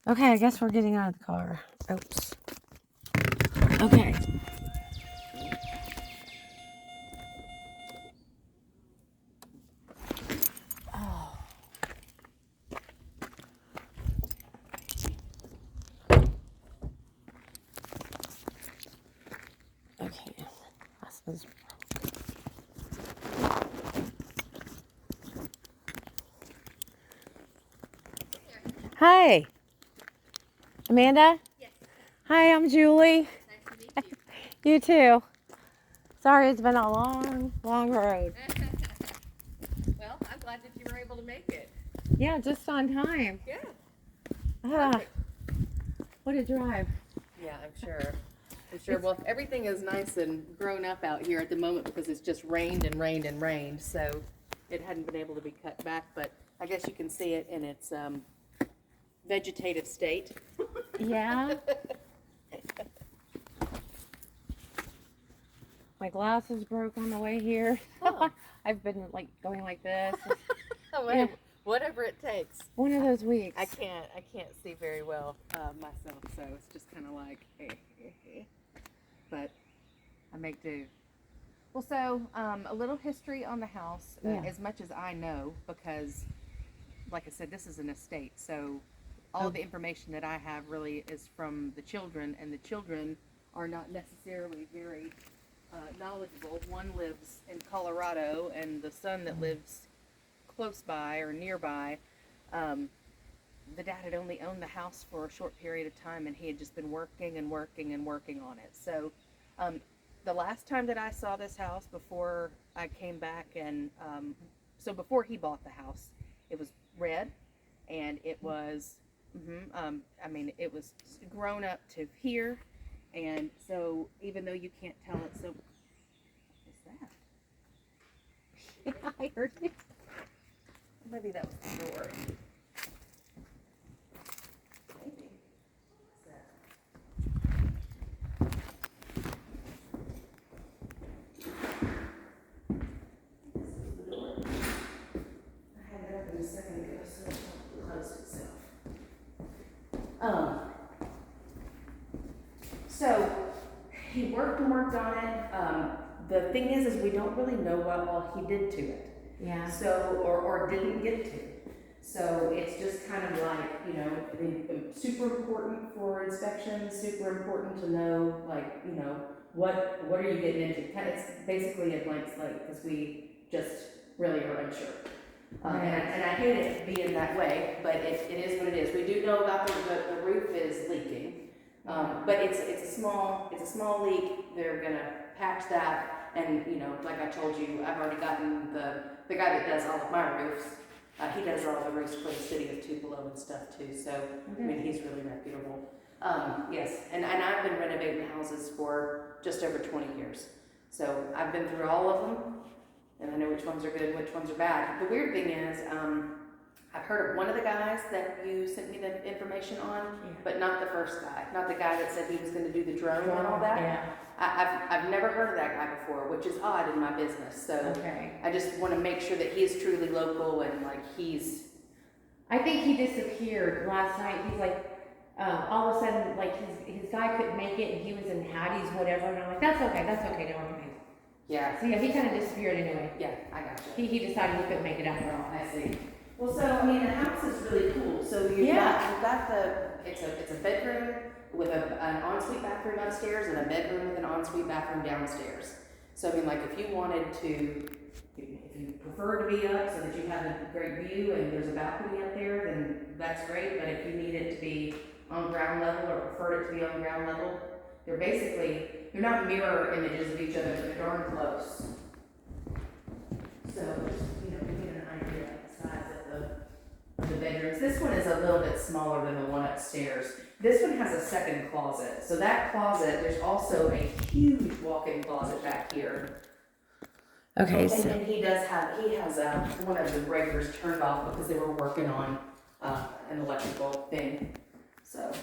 Okay, I guess we're getting out of the car. Oops. Okay. Oh. Okay. Glasses. Hi, Amanda. Yes. Hi, I'm Julie. Nice to meet you. You too. Sorry, it's been a long, long road. Well, I'm glad that you were able to make it. Yeah, just on time. Yeah. Ah, what a drive. Yeah, I'm sure. I'm sure. Well, everything is nice and grown up out here at the moment because it's just rained and rained and rained, so it hadn't been able to be cut back. But I guess you can see it in its vegetative state. Yeah. My glasses broke on the way here. Oh. I've been like going like this. Yeah. Whatever it takes. One of those weeks. I can't see very well myself, so it's just kind of like, but I make do. Well, so a little history on the house, as much as I know, because, like I said, this is an estate, so all of the information that I have really is from the children, and the children are not necessarily very knowledgeable. One lives in Colorado, and the son that lives close by or nearby, the dad had only owned the house for a short period of time, and he had just been working and working and working on it. So the last time that I saw this house before I came back, and so before he bought the house, it was red, and it was, I mean, it was grown up to here, and so even though you can't tell it, so what's that? Yeah, I heard it. Maybe that was the door. Maybe. What's that? This is the door. I had it open a second ago, so it closed itself. So he worked and worked on it. The thing is we don't really know what all he did to it. Yeah. So, or didn't get to. So it's just kind of like, you know, super important for inspections, super important to know, like, you know, what are you getting into? It's basically a blank slate because we just really are unsure. And I hate it being that way, but it is what it is. We do know about the roof is leaking, but it's a small leak. They're gonna patch that, and you know, like I told you, I've already gotten the guy that does all of my roofs. He does all the roofs for the city of Tupelo and stuff too. So I mean, he's really reputable. Yes, and I've been renovating houses for just over 20 years. So I've been through all of them, and I know which ones are good and which ones are bad. The weird thing is, I've heard of one of the guys that you sent me the information on, but not the first guy, not the guy that said he was going to do the drone and all that. Yeah. I've never heard of that guy before, which is odd in my business. So I just want to make sure that he is truly local and like he's. I think he disappeared last night. He's like, all of a sudden, like his guy couldn't make it, and he was in Hattie's, whatever. And I'm like, that's okay, never mind. Yeah. So yeah, he kind of disappeared anyway. Yeah, I got you. He decided he couldn't make it after all. I see. Well, so I mean, the house is really cool. So you've got it's a bedroom with an ensuite bathroom upstairs and a bedroom with an ensuite bathroom downstairs. So I mean, like if you wanted to, if you prefer to be up so that you have a great view and there's a balcony up there, then that's great. But if you need it to be on ground level or prefer it to be on ground level, they're not mirror images of each other, but they're darn close. So just, you know, to get an idea of the size of the bedrooms. This one is a little bit smaller than the one upstairs. This one has a second closet. So that closet, there's also a huge walk-in closet back here. Okay. And he has one of the breakers turned off because they were working on an electrical thing. So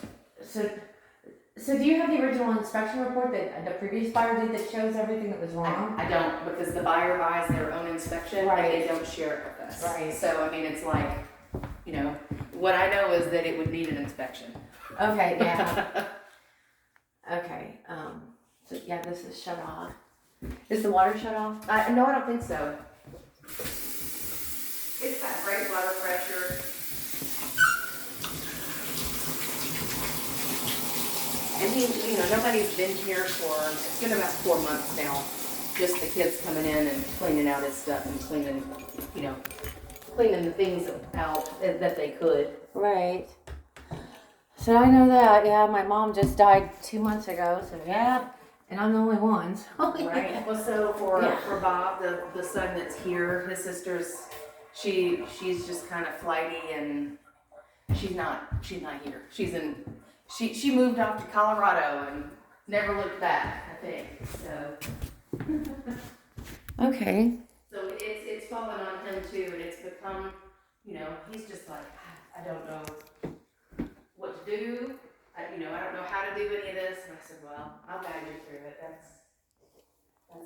do you have the original inspection report that the previous buyer did that shows everything that was wrong? I don't, because the buyer buys their own inspection and they don't share it with us. Right. So I mean, it's like, you know, What I know is that it would need an inspection. Okay, yeah. Okay, so yeah, this is shut off. Is the water shut off? No, I don't think so. It's got great water pressure. And nobody's been here it's been about 4 months now. Just the kids coming in and cleaning out his stuff and cleaning the things out that they could. Right. So I know that, yeah, my mom just died 2 months ago, so yeah, and I'm the only one. So. Right. Well, so for Bob, the son that's here, his sister's, she's just kind of flighty, and she's not here. She moved off to Colorado and never looked back, I think. So. Okay. So it's fallen on him too, and it's become, he's just like, I don't know what to do. I don't know how to do any of this. And I said, well, I'll guide you through it. That's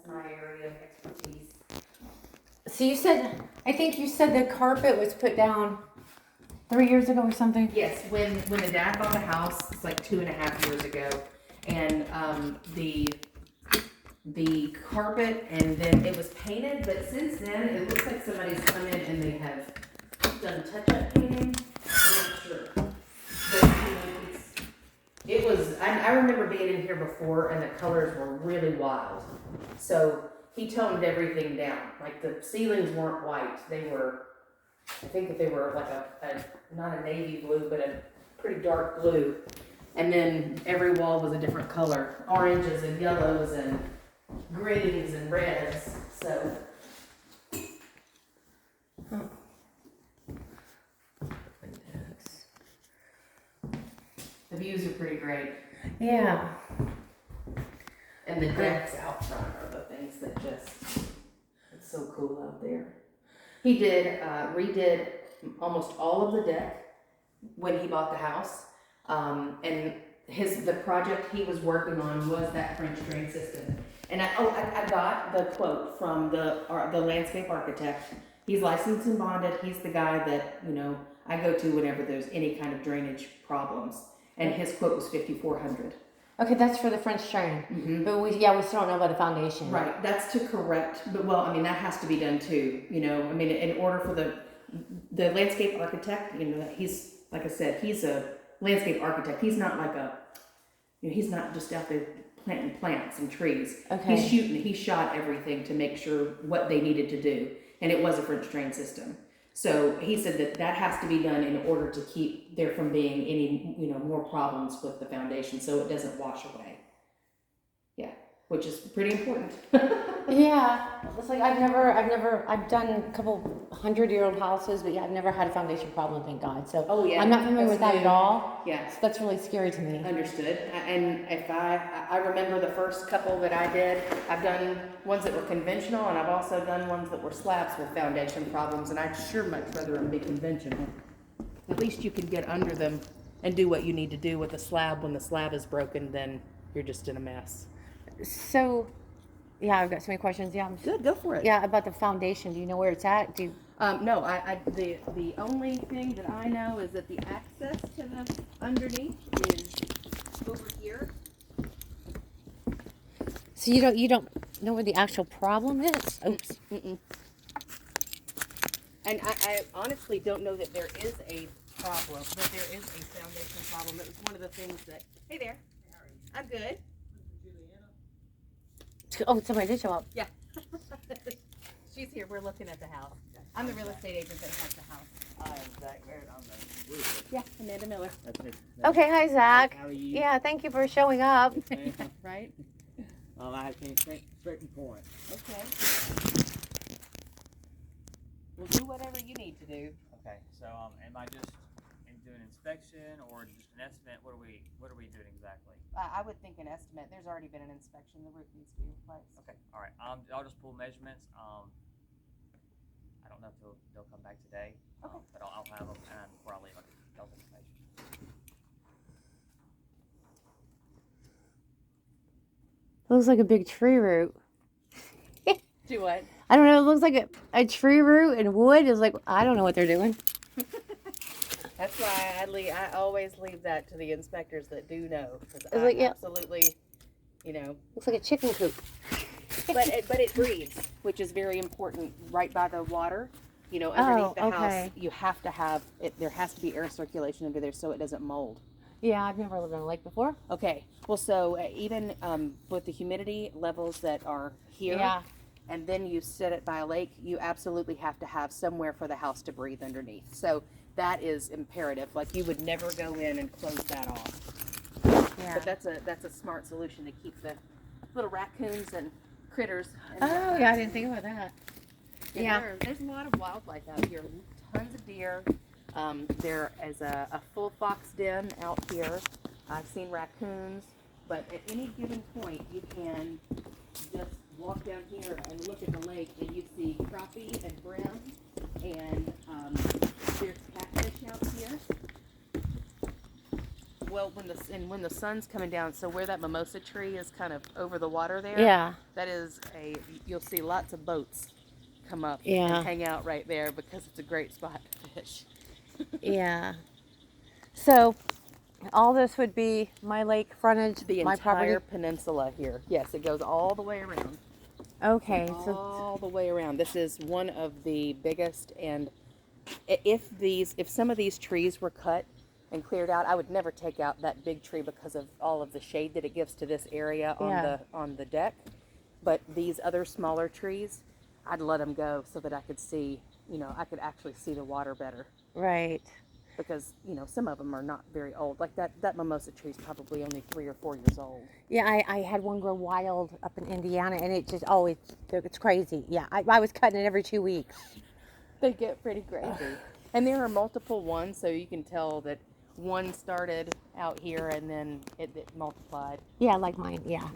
my area of expertise. So I think you said the carpet was put down 3 years ago or something? Yes, when the dad bought the house, it's like 2.5 years ago, and the carpet, and then it was painted, but since then it looks like somebody's come in and they have done touch-up painting. I'm not sure, but it was. I remember being in here before, and the colors were really wild. So he toned everything down. Like the ceilings weren't white; they were. I think that they were like a not a navy blue, but a pretty dark blue. And then every wall was a different color, oranges and yellows and greens and reds. So. The views are pretty great. Yeah. And the decks out front are the things that it's so cool out there. He redid almost all of the deck when he bought the house. And the project he was working on was that French drain system. And I got the quote from the landscape architect. He's licensed and bonded. He's the guy that, I go to whenever there's any kind of drainage problems. And his quote was $5,400. Okay, that's for the French drain. Mm-hmm. But we still don't know about the foundation. Right, that's to correct, but that has to be done too, in order for the landscape architect, he's, like I said, he's a landscape architect. He's not like he's not just out there planting plants and trees. Okay. He shot everything to make sure what they needed to do, and it was a French drain system. So he said that has to be done in order to keep there from being any, more problems with the foundation, so it doesn't wash away. Yeah, which is pretty important. Yeah, it's like I've done a couple 100-year-old houses, but I've never had a foundation problem, thank God. So I'm not familiar with that at all. Yeah, so that's really scary to me. Understood. And if I remember the first couple that I did, I've done ones that were conventional, and I've also done ones that were slabs with foundation problems, and I'd sure much rather them be conventional. At least you can get under them and do what you need to do with the slab. When the slab is broken, then you're just in a mess. So, yeah, I've got so many questions. Yeah, Good, go for it. Yeah, about the foundation. Do you know where it's at? No, the only thing that I know is that the access to the underneath is over here. So you don't know where the actual problem is? Oops. Mm-mm. And I honestly don't know that there is a problem, but there is a foundation problem. It was one of the things that. Hey there. I'm good. Oh, somebody did show up. Yeah. She's here. We're looking at the house. I'm the real estate agent that has the house. I'm Zach Merritt. I'm the roofer. Yeah, Amanda Miller. That's me. Okay, hi Zach. How are you? Yeah, thank you for showing up. Right? I came straight from point. Okay. We'll do whatever you need to do. Okay, so am I just doing an inspection or just an estimate? What are we doing exactly? I would think an estimate. There's already been an inspection. The roof needs to be replaced. Okay, all right. I'll just pull measurements. I don't know if they'll come back today, Okay. but I'll have them, and before I leave, I'll get those information. Looks like a big tree root. Do what? I don't know. It looks like a tree root and wood. Is like I don't know what they're doing. That's why I always leave that to the inspectors that do know, because I like, yeah. absolutely, you know. Looks like a chicken coop. But it breathes, which is very important, right by the water. You know, underneath the house, you have to have it. There has to be air circulation under there so it doesn't mold. Yeah, I've never lived on a lake before. Okay, well, so even with the humidity levels that are here, Yeah. and then you set it by a lake, you absolutely have to have somewhere for the house to breathe underneath. So that is imperative. Like, you would never go in and close that off. Yeah. But that's a smart solution to keep the little raccoons and critters. Oh, yeah, I didn't think about that. Yeah. There's a lot of wildlife out here. Tons of deer. There is a full fox den out here. I've seen raccoons. But at any given point, you can just walk down here and look at the lake, and you see crappie and brim, and there's catfish out here. Well, when the sun's coming down, so where that mimosa tree is kind of over the water there, Yeah. that is you'll see lots of boats come up Yeah. and hang out right there because it's a great spot to fish. Yeah. So, all this would be my lake frontage, The my entire property. peninsula here. Yes, it goes all the way around. Okay, so All the way around. This is one of the biggest, and if some of these trees were cut and cleared out, I would never take out that big tree because of all of the shade that it gives to this area on the deck. But these other smaller trees, I'd let them go so that I could see, I could actually see the water better. right. Because, some of them are not very old. Like that mimosa tree is probably only 3 or 4 years old. Yeah, I had one grow wild up in Indiana, and it just always, it's crazy. Yeah, I was cutting it every 2 weeks. They get pretty crazy. And there are multiple ones, so you can tell that one started out here and then it multiplied. Yeah, like mine, yeah.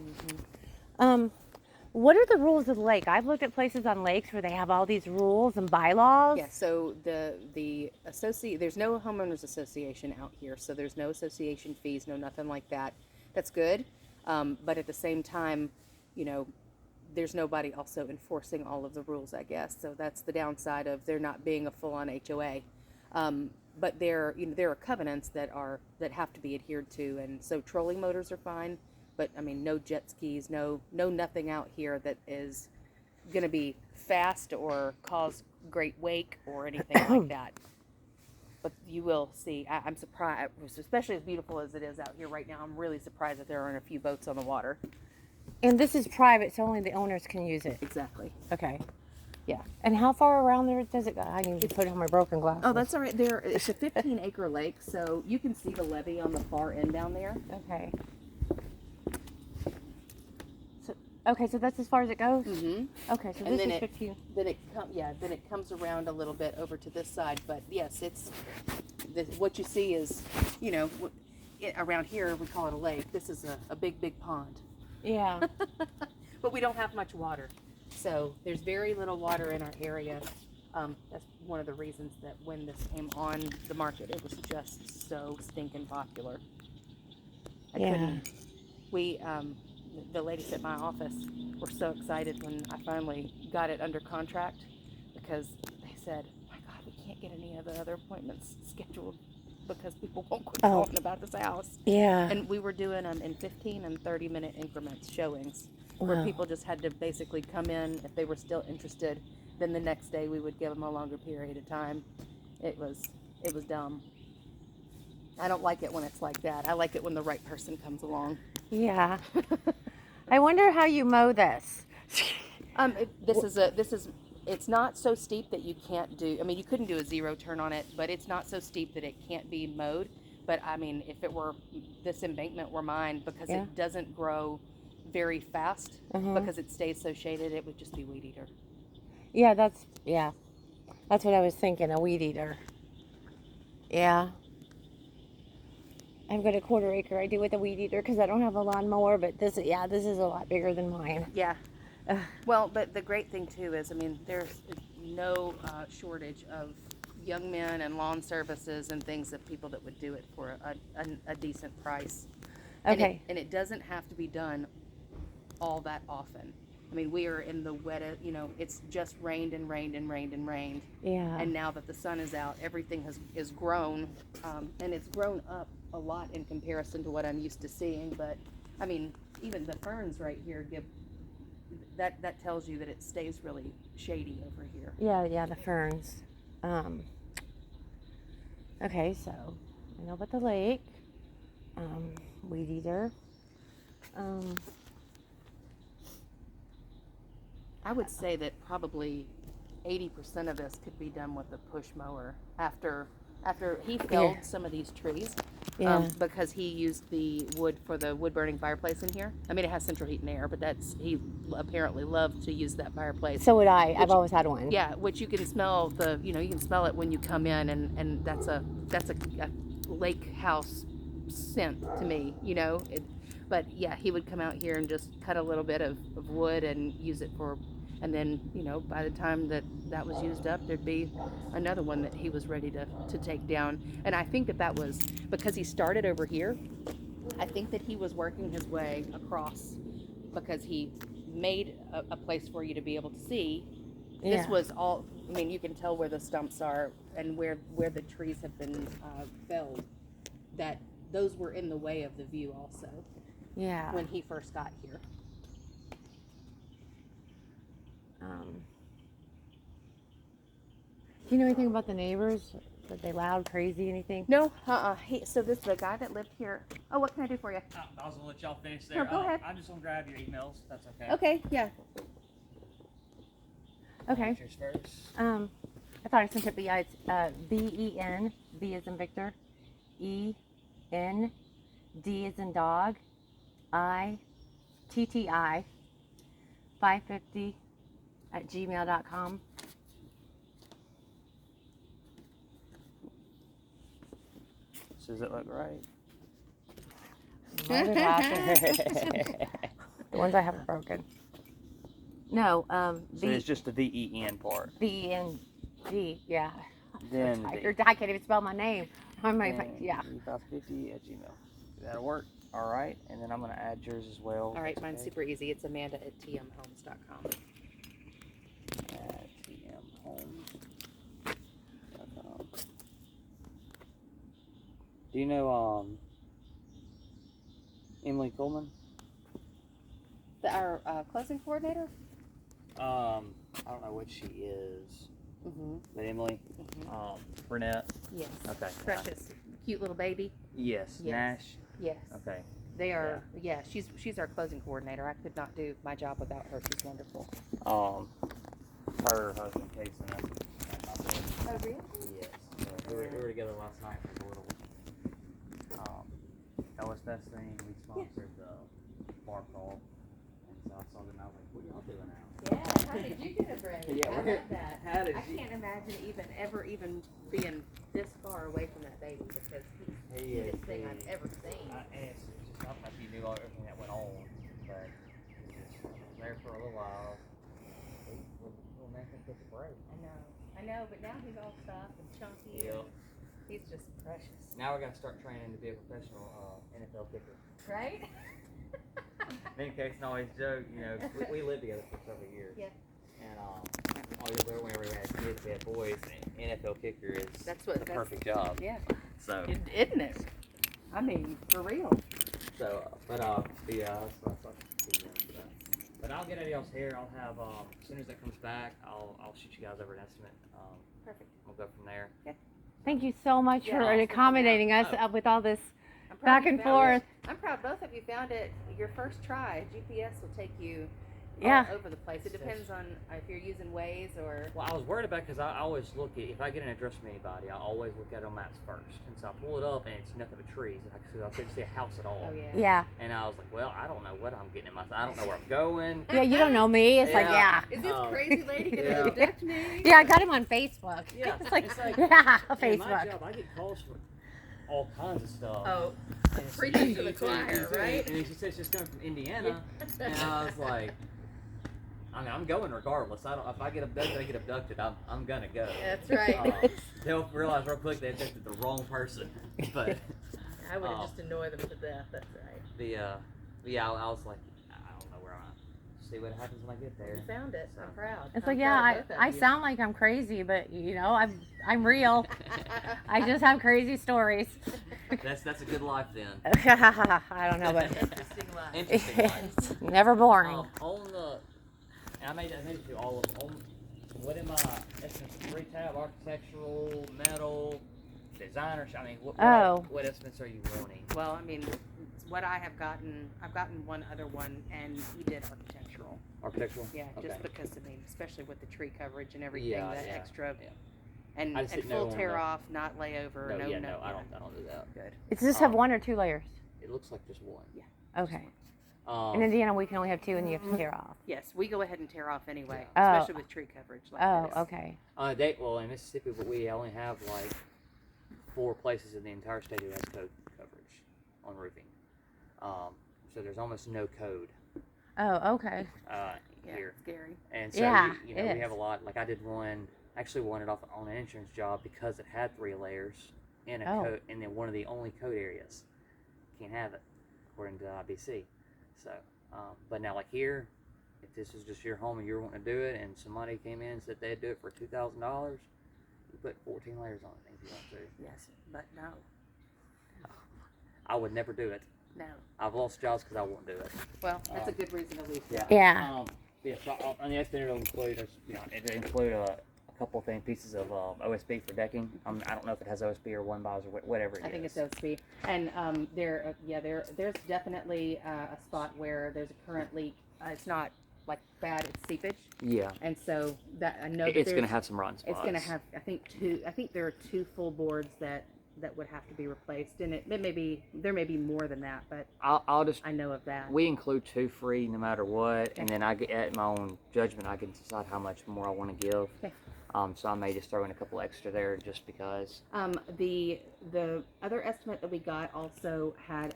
What are the rules of the lake? I've looked at places on lakes where they have all these rules and bylaws. Yeah, so there's no homeowners association out here, so there's no association fees, no nothing like that. That's good. But at the same time, there's nobody also enforcing all of the rules, I guess. So that's the downside of there not being a full-on HOA. But there are covenants that have to be adhered to, and so trolling motors are fine. But I mean, no jet skis, no nothing out here that is going to be fast or cause great wake or anything like that. But you will see. I'm surprised, especially as beautiful as it is out here right now. I'm really surprised that there aren't a few boats on the water. And this is private, so only the owners can use it. Exactly. Okay. Yeah. And how far around there does it go? I need to put on my broken glasses. Oh, that's all right. It's a 15-acre lake, so you can see the levee on the far end down there. Okay. So that's as far as it goes? Mm-hmm. Okay, so And this then is 15. Then it comes around a little bit over to this side. But yes, what you see is, around here we call it a lake. This is a big, big pond. Yeah. But we don't have much water. So there's very little water in our area. That's one of the reasons that when this came on the market, it was just so stinking popular. The ladies at my office were so excited when I finally got it under contract because they said, "My God, we can't get any of the other appointments scheduled because people won't quit talking about this house." Yeah. And we were doing them in 15 and 30-minute increments showings where people just had to basically come in if they were still interested. Then the next day we would give them a longer period of time. It was dumb. I don't like it when it's like that. I like it when the right person comes along. Yeah. I wonder how you mow this. It's not so steep that you can't do. I mean, you couldn't do a zero turn on it, but it's not so steep that it can't be mowed. But I mean, if it were this embankment were mine, because it doesn't grow very fast because it stays so shaded, it would just be weed eater. Yeah, that's what I was thinking, a weed eater. Yeah. I've got a 1/4 acre I do with a weed eater because I don't have a lawnmower, but this is a lot bigger than mine. Yeah. Well, but the great thing too is, I mean, there's no shortage of young men and lawn services and things of people that would do it for a decent price. Okay. And it doesn't have to be done all that often. I mean, we are in the wettest, it's just rained and rained and rained and rained. Yeah. And now that the sun is out, everything is grown, and it's grown up a lot in comparison to what I'm used to seeing. But I mean, even the ferns right here give that tells you that it stays really shady over here. Yeah, the ferns. Okay, so I know about the lake, weed eater. I would say that probably 80% of this could be done with a push mower after he felled some of these trees. Yeah. Because he used the wood for the wood burning fireplace in here. I mean, it has central heat and air, but he apparently loved to use that fireplace. So would I. I've always had one. Yeah, which you can smell you can smell it when you come in, and that's a lake house scent to me, but yeah, he would come out here and just cut a little bit of wood and use it for, and then, by the time that was used up, there'd be another one that he was ready to take down. And I think that was because he started over here. I think that he was working his way across because he made a place for you to be able to see. Yeah. This was all, I mean, you can tell where the stumps are and where the trees have been felled, that those were in the way of the view also. Yeah. When he first got here. Do you know anything about the neighbors? Are they loud, crazy, anything? No, so this the guy that lived here. Oh, what can I do for you? I was gonna let y'all finish there. No, go ahead. I'm just gonna grab your emails. If that's okay. Okay, yeah. Okay. Cheers first. I thought I sent it, but yeah, it's BEN, B as in Victor, EN, D as in dog, ITTI 550 at gmail.com. So does it look right? The ones I haven't broken. No, So it's just the VEN part. BENG, yeah. Then I can't even spell my name. Yeah. 550 at Gmail. That'll work. All right. And then I'm going to add yours as well. All right, That's mine's okay. super easy. It's Amanda at tmhomes.com. At tmhomes.com. Do you know Emily Coleman? Our closing coordinator? I don't know what she is. Mm-hmm. But Emily? Burnett? Yes. Okay. Precious, cute little baby. Yes. Yes. Nash? Yes. Okay. They are, she's our closing coordinator. I could not do my job without her. She's wonderful. Her husband, Casey, that's my boy. Oh, really? Yes. We were together last night for a little. That was the best thing. We sponsored the bar call. And so I saw them, I was like, what y'all doing now? Yeah, how did you get a break? Yeah, I love that. How did I can't imagine ever being this far away from that baby because he's the cutest thing I've ever seen. And it's just not like you knew everything that went on, but he just was there for a little while. We'll make him take a break. I know, but now he's all soft and chunky. Yep. He's just precious. Now we're gonna start training to be a professional NFL kicker. Right? Me and Casey always joke, we lived together for several years. Yeah. And whenever we had kids, we had boys, NFL kicker is the perfect job. Yeah. So, Isn't it? I mean, for real. so, but yeah, that's what I thought. But I'll get y'all's hair. I'll have as soon as it comes back, I'll shoot you guys over an estimate. Perfect. We'll go from there. Thank you so much Yeah, for awesome. accommodating us with all this I'm proud back you and found forth. it. I'm proud both of you found it your first try. GPS will take you Yeah. all over the place. It depends on if you're using Waze or. Well, I was worried about because I always look at, if I get an address from anybody, I always look at it on maps first. And so I pull it up and it's nothing but trees. And I couldn't see a house at all. Oh yeah. Yeah. And I was like, well, I don't know what I'm getting in myself. I don't know where I'm going. Yeah, you don't know me. It's like, yeah. Is this crazy lady gonna Yeah. abduct me? Yeah, I got him on Facebook. Yeah, It's like, it's like- yeah, Man, my Facebook. job, I get calls for all kinds of stuff. Oh, And it's preaching to you the too, choir, you too. right? And then she said she's coming from Indiana. And I was like, I mean, I'm going regardless. If I get abducted, I get abducted. I'm gonna go. That's right. They'll realize real quick they abducted the wrong person. But I would have just annoyed them to death. That's right. yeah, I was like, I don't know where I'm at. see what happens when I get there. You found it. I'm proud. It's I'm like, proud yeah, of both of I you. sound like I'm crazy, but I'm real. I just have crazy stories. That's a good life then. I don't know, but Interesting life. Interesting life. it's never boring. On the, and I made it to all of them. What am I? Estimates 3-tab, architectural, metal, designer. I mean, what estimates are you wanting? Well, I mean, what I have gotten, I've gotten one other one, and he did architectural. Architectural. Yeah, Okay. just because I mean, especially with the tree coverage and everything, Yeah, the yeah, extra, yeah. and I just and didn't know full on tear the- off, not layover. No, Yeah. I don't do that. Good. Does this have 1 or 2 layers? It looks like just one. Okay. Um, In Indiana, we can only have 2, and you have to tear off. Yes, we go ahead and tear off anyway, Yeah. Oh. especially with tree coverage like Oh, this. okay. in Mississippi, we only have like 4 places in the entire state who has code coverage on roofing. So there's almost no code Oh, okay. Yeah, here. it's scary. And so Yeah, we it have a is. lot. Like I did one, actually wanted off on an insurance job because it had 3 layers in a Oh. code, and then one of the only code areas can't have it according to IBC. So, but now like here, if this is just your home and you're wanting to do it, and somebody came in and said they'd do it for $2,000, you put 14 layers on it if you want to. Yes, but no, I would never do it. no. I've lost jobs because I won't do it. Well, that's a good reason to leave. Yeah. So on the exterior, it'll include, it'll include a couple of pieces of OSB for decking. I don't know if it has OSB or 1x or whatever it is. I think it's OSB, and there's definitely a spot where there's a current leak. It's not like bad; it's seepage, Yeah. and so that I know that It's there's- going to have some rotten spots. It's going to have, I think there are 2 full boards that would have to be replaced, and there may be more than that, but I'll just. I know of that. We include 2 free no matter what, and then I get at my own judgment. I can decide how much more I want to give. Okay. So I may just throw in a couple extra there just because. The other estimate that we got also had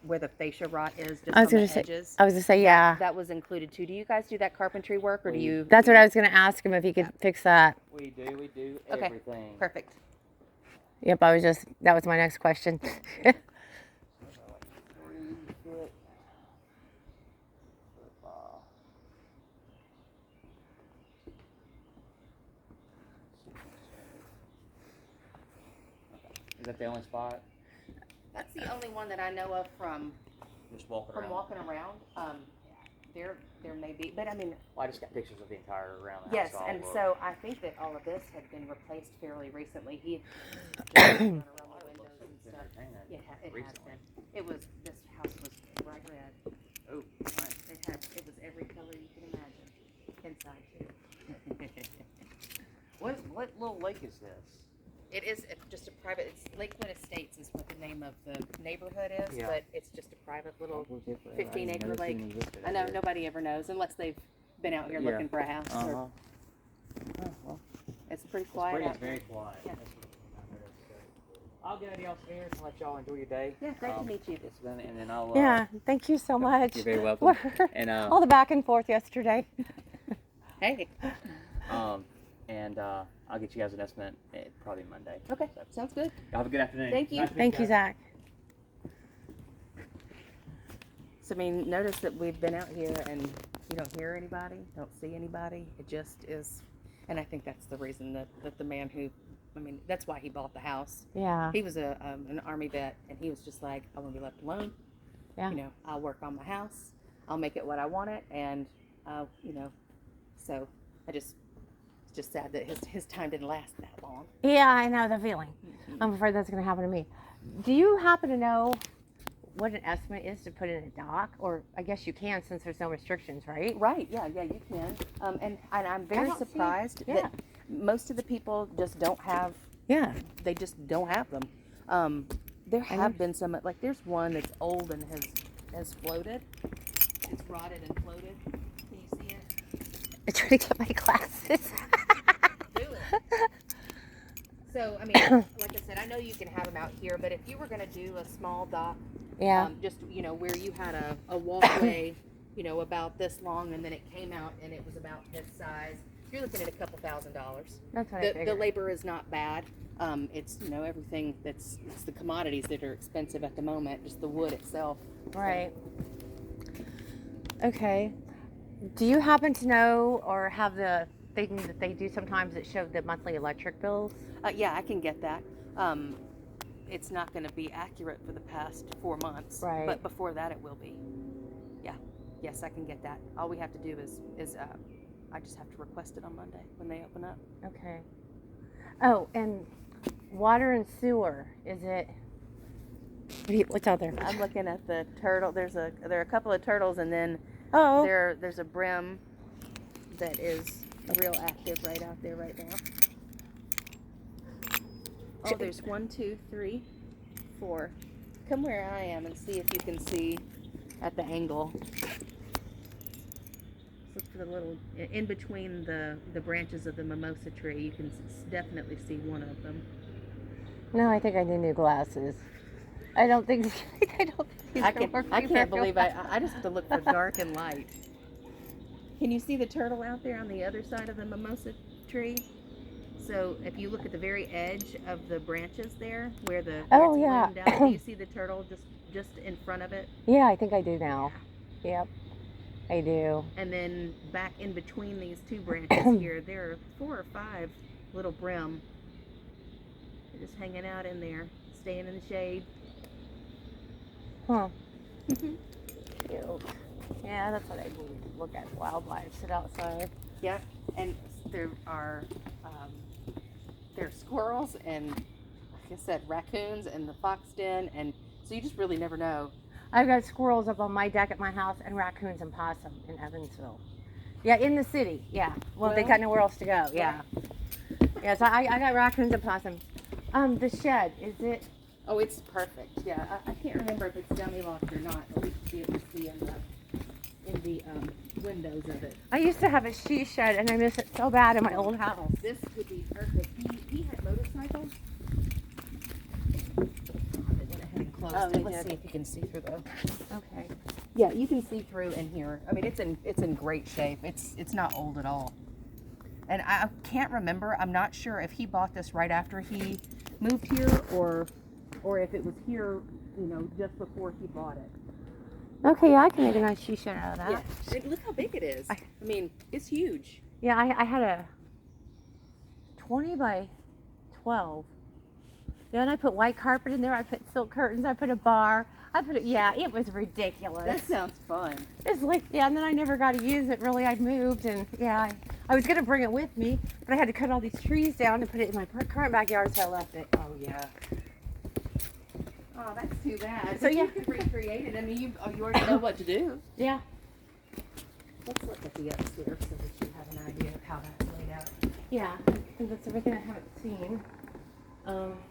where the fascia rot is just I was on the gonna say- edges. I was gonna say, yeah. That was included too. Do you guys do that carpentry work, or do you? That's what I was gonna ask him if he could fix that. We do Okay. everything. Perfect. Yep, that was my next question. 3 foot. Is that the only spot? That's the only one that I know of from Just walking around. walking around. There may be, but I mean, Well, I just got pictures of the entire around the yes, house. and all so I think that all of this had been replaced fairly recently. He just around the windows and stuff. Yeah, it has recently. been. It was, this house was bright red. Oh, nice. It was every color you can imagine inside too. What little lake is this? It is just a private. It's Lakewood Estates is what the name of the neighborhood is, Yeah. but it's just a private little 15-acre lake. I I know nobody ever knows unless they've been out here Yeah. looking for a house. Uh-huh. Or, Well, it's pretty it's quiet. pretty, out it's very there. quiet. Yeah. I'll get y'all here and let y'all enjoy your day. Yeah, great to meet you. It's been, and then I'll. Yeah, thank you so much. You're very welcome. And All the back and forth yesterday. Hey. and I'll get you guys an estimate probably Monday. Okay, So, sounds good. have a good afternoon. Thank you. Nice to meet Thank you, Zach. So I mean, notice that we've been out here and you don't hear anybody, don't see anybody. It just is, and I think that's the reason that the man who, I mean, that's why he bought the house. Yeah. He was an Army vet, and he was just like, I want to be left alone. Yeah. You know, I'll work on my house. I'll make it what I want it, and you know, so it's just sad that his time didn't last that long. Yeah, I know the feeling. I'm afraid that's going to happen to me. Do you happen to know what an estimate is to put in a dock? Or I guess you can since there's no restrictions, right? Right? Yeah, you can. And I'm very don't see- surprised yeah. that most of the people just don't have. Yeah. They just don't have them. There have been some, like there's one that's old and has floated. It's rotted and floated. Can you see it? I'm trying to get my glasses. Do it. So, I mean, like I said, I know you can have them out here, but if you were going to do a small dock, Yeah. just, you know, where you had a walkway, you know, about this long, and then it came out and it was about this size, you're looking at a couple $1,000. That's what I The figured. labor is not bad. It's, you know, everything it's the commodities that are expensive at the moment, just the wood itself. Right. Okay. Do you happen to know or have the thing that they do sometimes that show the monthly electric bills? Yeah, I can get that. It's not going to be accurate for the past 4 months, Right. but before that it will be. Yeah, yes, I can get that. All we have to do is I just have to request it on Monday when they open up. Okay. Oh, and water and sewer, is it? What's out there? I'm looking at the turtle. There are a couple of turtles, and then Oh. there's a brim that is real active right out there right now. Oh, there's 1, 2, 3, 4. Come where I am and see if you can see at the angle. Look for the little in between the branches of the mimosa tree. You can definitely see one of them. No, I think I need new glasses. I don't think these I are working can't very believe well. I just have to look for dark and light. Can you see the turtle out there on the other side of the mimosa tree? So if you look at the very edge of the branches there, where it's yeah. bloomed out, do you see the turtle just in front of it? Yeah, I think I do now. Yep, I do. And then back in between these two branches here, there are 4 or 5 little brim. They're just hanging out in there, staying in the shade. Huh. Cute. Yeah, that's what I need to look at wildlife, sit outside. Yeah, and there are squirrels and, like I said, raccoons and the fox den, and so you just really never know. I've got squirrels up on my deck at my house and raccoons and possum in Evansville. Yeah, in the city. Yeah. Well, they got nowhere else to go. Yeah. Yeah. So I got raccoons and possums. The shed, is it? Oh, it's perfect. Yeah, I can't remember if it's dummy locked or not, but we should be able to see in the windows of it. I used to have a she shed and I miss it so bad in my old house. This would be perfect. He had motorcycles. Let's see if you can see through the. Okay. Yeah, you can see through in here. I mean, it's in great shape. It's not old at all. And I can't remember. I'm not sure if he bought this right after he moved here or if it was here, just before he bought it. Okay, yeah, I can make a nice she shed out of that. Yeah. Look how big it is. I mean, it's huge. Yeah, I had a 20 by 12. Then I put white carpet in there. I put silk curtains. I put a bar. It was ridiculous. That sounds fun. It's like, yeah, and then I never got to use it really. I moved and yeah, I was going to bring it with me, but I had to cut all these trees down and put it in my current backyard, so I left it. Oh, yeah. Oh, that's too bad. So, But yeah. you could recreate it. I mean, you already know what to do. Yeah. Let's look at the upstairs so that you have an idea of how that's laid out. Yeah, I think that's everything I haven't seen. Okay.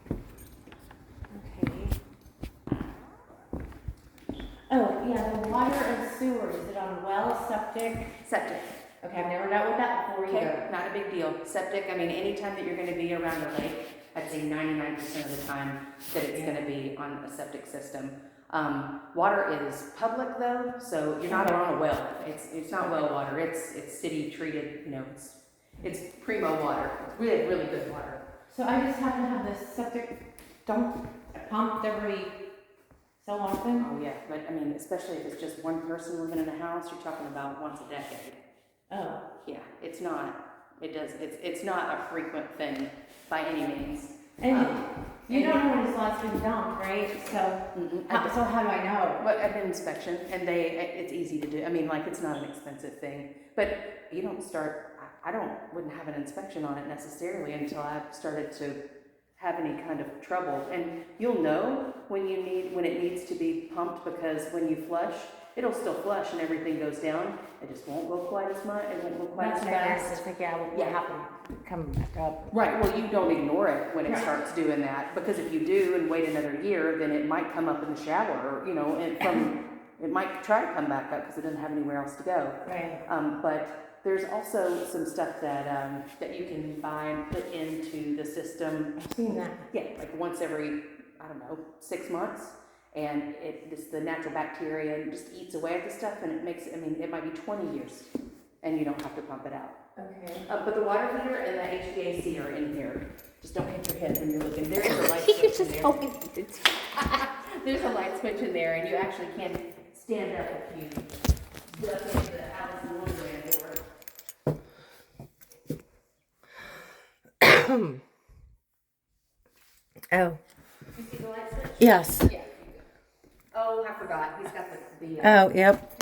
Oh, yeah, the water and sewer, is it on well, septic? Septic. Okay, I've never dealt with that before Okay, either. not a big deal. Septic, I mean, anytime that you're going to be around a lake, I'd say 99% of the time that it's going to be on a septic system. Water is public though, so you're not on a well. It's not well water. It's city treated. It's primo water. It's really really good water. So I just have to have this septic pumped every so often? Oh yeah, but I mean, especially if it's just one person living in a house, you're talking about once a decade. Oh. Yeah, it's not. It's not a frequent thing by any means. And you don't know when it's last been dumped, right? So, so how do I know? But an inspection, and it's easy to do. I mean, like, it's not an expensive thing, but you don't start. I wouldn't have an inspection on it necessarily until I've started to have any kind of trouble. And you'll know when it needs to be pumped, because when you flush, it'll still flush and everything goes down. It just won't go quite as much. It won't go quite as fast. Just think, what happened? Come back up. Right. Well, you don't ignore it when it starts doing that, because if you do and wait another year, then it might come up in the shower, it might try to come back up because it doesn't have anywhere else to go. Right. But there's also some stuff that you can buy and put into the system. I've seen that. Yeah, like once every, 6 months. And it's the natural bacteria and just eats away at the stuff, and it might be 20 years and you don't have to pump it out. Okay. But the water heater and the HVAC are in here. Just don't hit your head when you're looking. There is a light switch in there. There's a light switch in there, and you actually can stand up if you Duck the Alice in Wonderland door. Oh, You see the light switch? yes. Yeah. Oh, I forgot. He's got the Oh, yep.